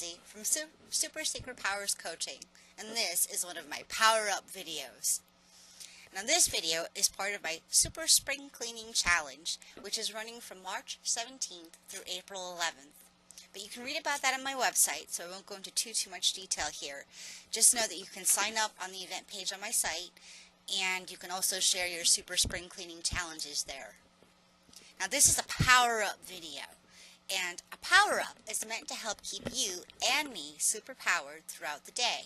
Lindsay from Super Secret Powers Coaching, and this is one of my Power Up videos. Now this video is part of my Super Spring Cleaning Challenge, which is running from March 17th through April 11th. But you can read about that on my website, so I won't go into too much detail here. Just know that you can sign up on the event page on my site, and you can also share your Super Spring Cleaning Challenges there. Now this is a Power Up video. And a power-up is meant to help keep you and me super powered throughout the day.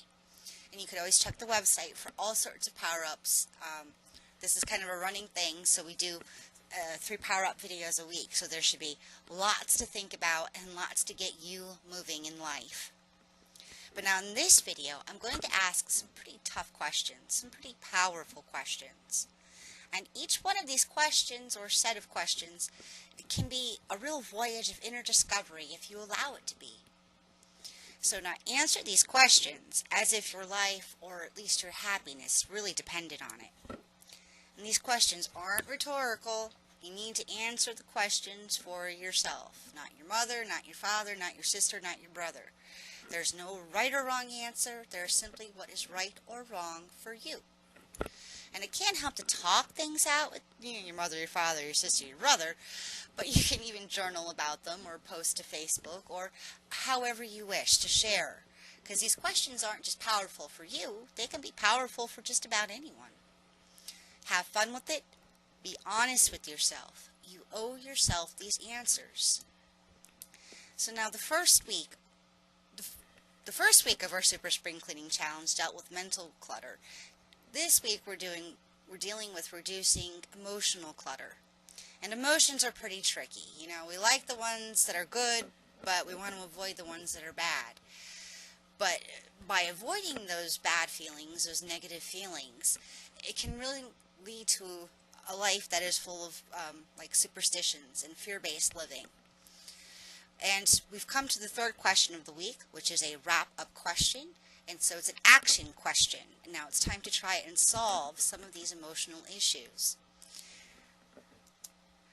And you could always check the website for all sorts of power-ups. This is kind of a running thing, so we do 3 power-up videos a week. So there should be lots to think about and lots to get you moving in life. But now in this video, I'm going to ask some pretty tough questions, some pretty powerful questions. And each one of these questions, or set of questions, can be a real voyage of inner discovery if you allow it to be. So now answer these questions as if your life, or at least your happiness, really depended on it. And these questions aren't rhetorical. You need to answer the questions for yourself. Not your mother, not your father, not your sister, not your brother. There's no right or wrong answer. There's simply what is right or wrong for you. And it can't help to talk things out with your mother, your father, your sister, your brother, but you can even journal about them or post to Facebook or however you wish to share. Because these questions aren't just powerful for you, they can be powerful for just about anyone. Have fun with it. Be honest with yourself. You owe yourself these answers. So now the first week of our Super Spring Cleaning Challenge dealt with mental clutter. This week we're dealing with reducing emotional clutter. And emotions are pretty tricky. You know, we like the ones that are good, but we want to avoid the ones that are bad. But by avoiding those bad feelings, those negative feelings, it can really lead to a life that is full of like superstitions and fear-based living. And we've come to the third question of the week, which is a wrap-up question. And so it's an action question. And now it's time to try and solve some of these emotional issues.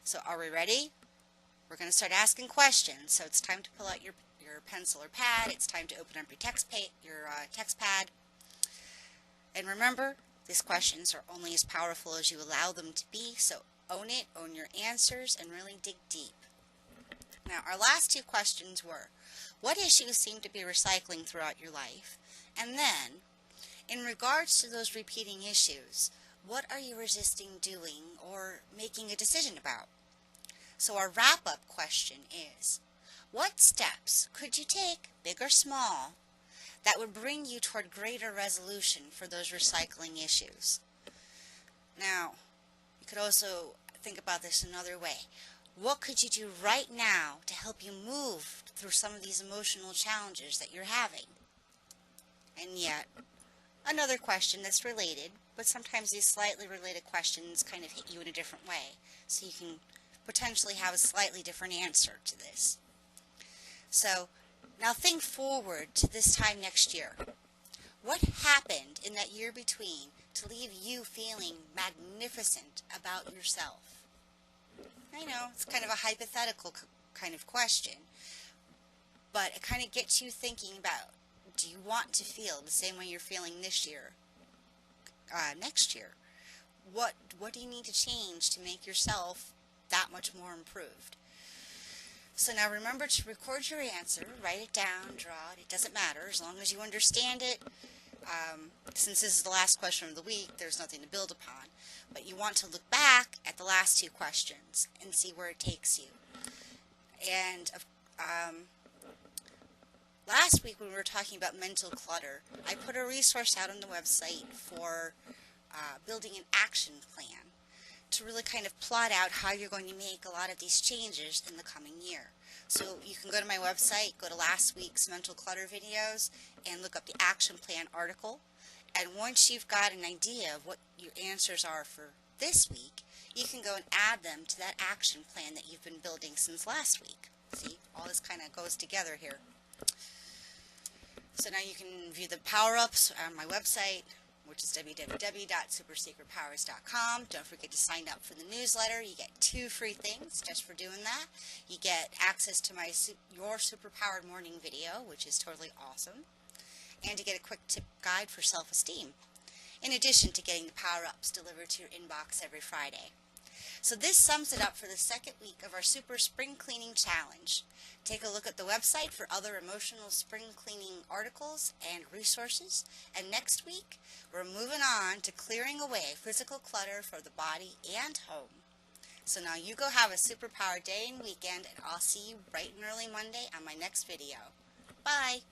So are we ready? We're going to start asking questions. So it's time to pull out your pencil or pad. It's time to open up your text pad. And remember, these questions are only as powerful as you allow them to be. So own it, own your answers, and really dig deep. Now our last 2 questions were, what issues seem to be recycling throughout your life? And then, in regards to those repeating issues, what are you resisting doing or making a decision about? So our wrap-up question is, what steps could you take, big or small, that would bring you toward greater resolution for those recycling issues? Now, you could also think about this another way. What could you do right now to help you move through some of these emotional challenges that you're having? And yet, another question that's related, but sometimes these slightly related questions kind of hit you in a different way, so you can potentially have a slightly different answer to this. So, now think forward to this time next year. What happened in that year between to leave you feeling magnificent about yourself? I know, it's kind of a hypothetical kind of question, but it kind of gets you thinking about, do you want to feel the same way you're feeling this year, next year? What do you need to change to make yourself that much more improved? So now remember to record your answer, write it down, draw it. It doesn't matter as long as you understand it. Since this is the last question of the week, there's nothing to build upon. But you want to look back at the last 2 questions and see where it takes you. And last week when we were talking about mental clutter, I put a resource out on the website for building an action plan to really kind of plot out how you're going to make a lot of these changes in the coming year. So you can go to my website, go to last week's mental clutter videos, and look up the action plan article. And once you've got an idea of what your answers are for this week, you can go and add them to that action plan that you've been building since last week. See, all this kind of goes together here. So now you can view the power-ups on my website, which is www.supersecretpowers.com. Don't forget to sign up for the newsletter. You get 2 free things just for doing that. You get access to my Your Superpowered Morning video, which is totally awesome. And you get a quick tip guide for self-esteem, in addition to getting the power-ups delivered to your inbox every Friday. So this sums it up for the second week of our Super Spring Cleaning Challenge. Take a look at the website for other emotional spring cleaning articles and resources. And next week, we're moving on to clearing away physical clutter for the body and home. So now you go have a superpowered day and weekend, and I'll see you bright and early Monday on my next video. Bye!